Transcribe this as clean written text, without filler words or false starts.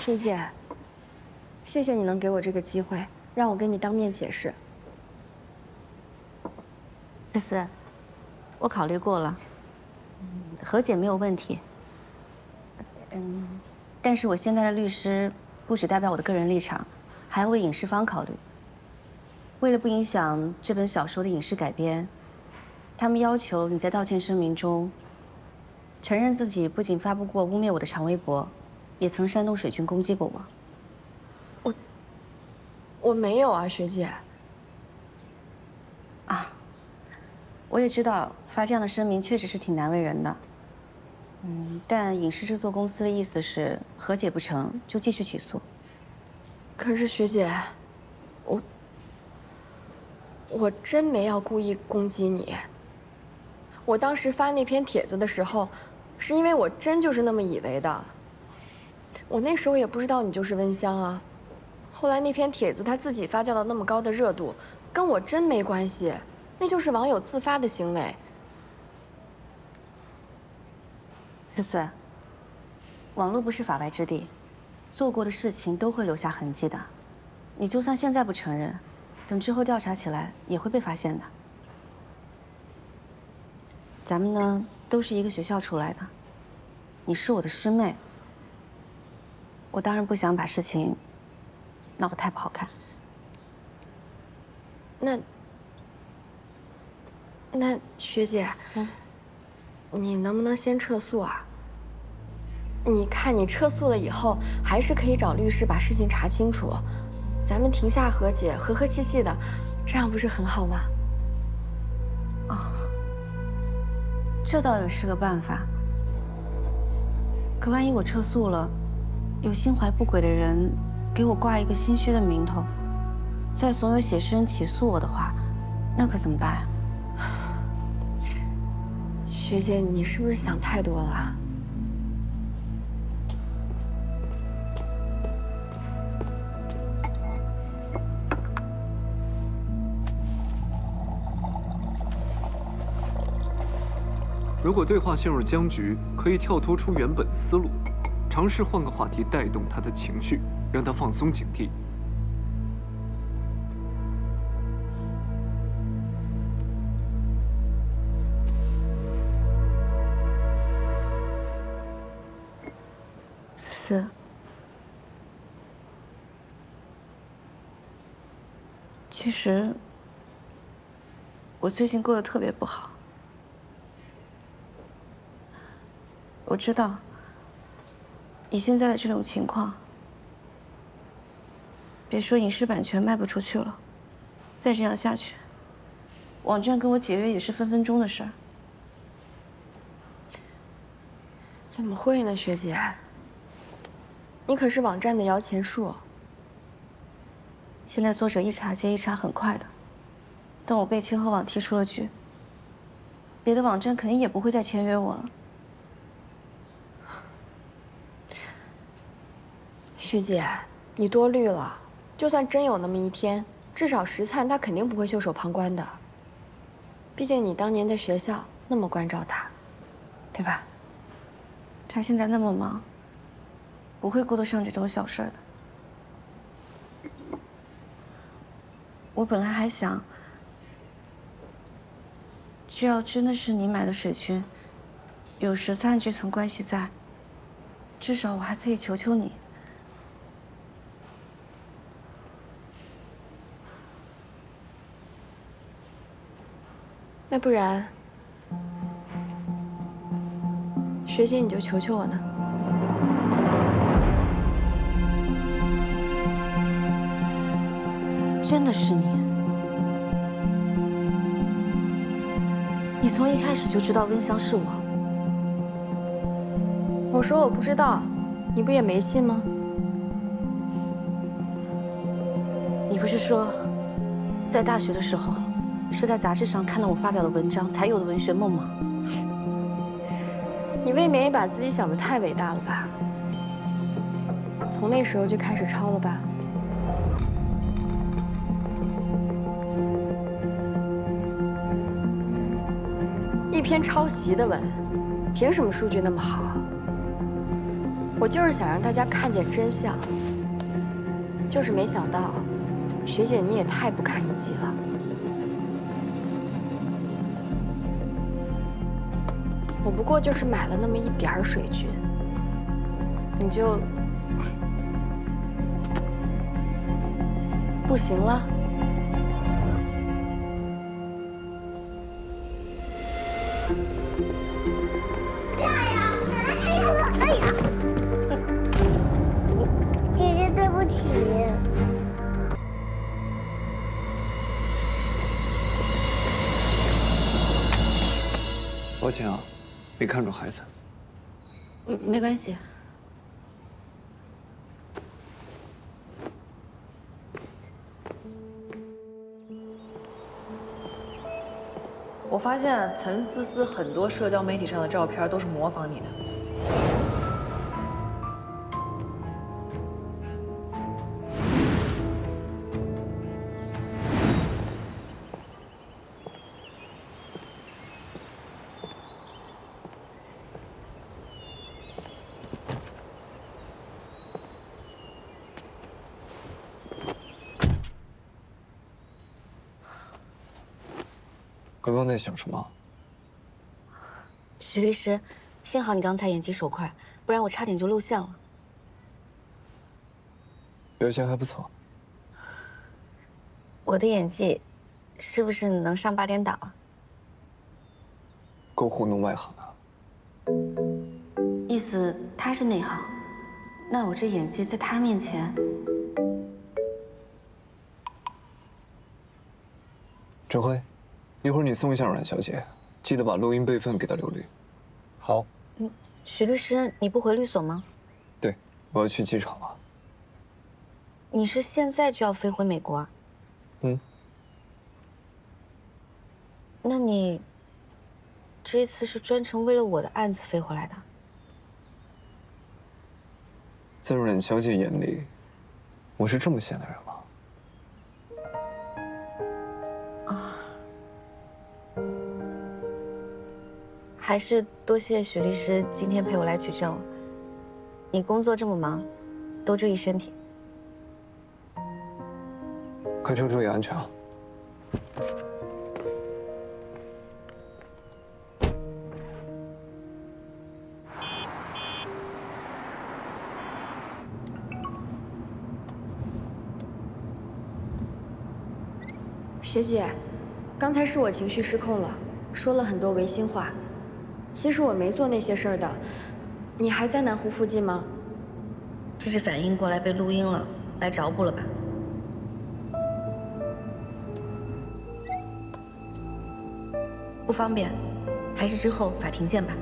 学姐，谢谢你能给我这个机会，让我跟你当面解释。思思，我考虑过了，和解没有问题。但是我现在的律师不只代表我的个人立场，还要为影视方考虑。为了不影响这本小说的影视改编，他们要求你在道歉声明中承认自己不仅发布过污蔑我的长微博，也曾煽动水军攻击过我。我没有啊，学姐。啊，我也知道发这样的声明确实是挺难为人的。但影视制作公司的意思是和解不成就继续起诉。可是学姐，我真没要故意攻击你。我当时发那篇帖子的时候，是因为我真就是那么以为的。我那时候也不知道你就是温香啊。后来那篇帖子它自己发酵到那么高的热度，跟我真没关系，那就是网友自发的行为。思思，网络不是法外之地，做过的事情都会留下痕迹的。你就算现在不承认，等之后调查起来也会被发现的。咱们呢都是一个学校出来的，你是我的师妹，我当然不想把事情闹得太不好看。那学姐，你能不能先撤诉啊？你看你撤诉了以后，还是可以找律师把事情查清楚，咱们庭下和解，和和气气的，这样不是很好吗？这倒也是个办法。可万一我撤诉了，有心怀不轨的人给我挂一个心虚的名头，再怂恿写诗人起诉我的话，那可怎么办呀？学姐，你是不是想太多了？如果对话陷入僵局，可以跳脱出原本的思路，尝试换个话题带动他的情绪，让他放松警惕。思思，其实我最近过得特别不好。我知道，以现在的这种情况，别说影视版权卖不出去了，再这样下去，网站跟我解约也是分分钟的事儿。怎么会呢，学姐？你可是网站的摇钱树。现在作者一茬接一茬，很快的。等我被清河网踢出了局，别的网站肯定也不会再签约我了。学姐，你多虑了。就算真有那么一天，至少石灿他肯定不会袖手旁观的。毕竟你当年在学校那么关照他，对吧？他现在那么忙，不会顾得上这种小事儿的。我本来还想，只要真的是你买的水军，有石灿这层关系在，至少我还可以求求你。那不然，学姐你就求求我呢？真的是你？你从一开始就知道温香是我？我说我不知道，你不也没信吗？你不是说，在大学的时候，是在杂志上看到我发表的文章才有的文学梦吗？你未免也把自己想得太伟大了吧？从那时候就开始抄了吧？一篇抄袭的文，凭什么数据那么好？我就是想让大家看见真相，就是没想到，学姐你也太不堪一击了。我不过就是买了那么一点儿水军，你就不行了？姐姐，对不起。抱歉啊，没看准孩子。没关系。我发现陈思思很多社交媒体上的照片都是模仿你的。刚刚在想什么？许律师，幸好你刚才眼疾手快，不然我差点就露馅了。表现还不错。我的演技，是不是能上8点档啊？够糊弄外行的。意思他是内行，那我这演技在他面前，陈辉，一会儿你送一下阮小姐，记得把录音备份给她留律。好。许律师，你不回律所吗？对，我要去机场了。你是现在就要飞回美国啊？嗯。那你这一次是专程为了我的案子飞回来的？在阮小姐眼里，我是这么闲的人吗？还是多谢许律师今天陪我来取证了。你工作这么忙，多注意身体。开车注意安全啊。学姐，刚才是我情绪失控了，说了很多违心话。其实我没做那些事儿的。你还在南湖附近吗？这是反应过来被录音了，来找补了吧？不方便，还是之后法庭见吧。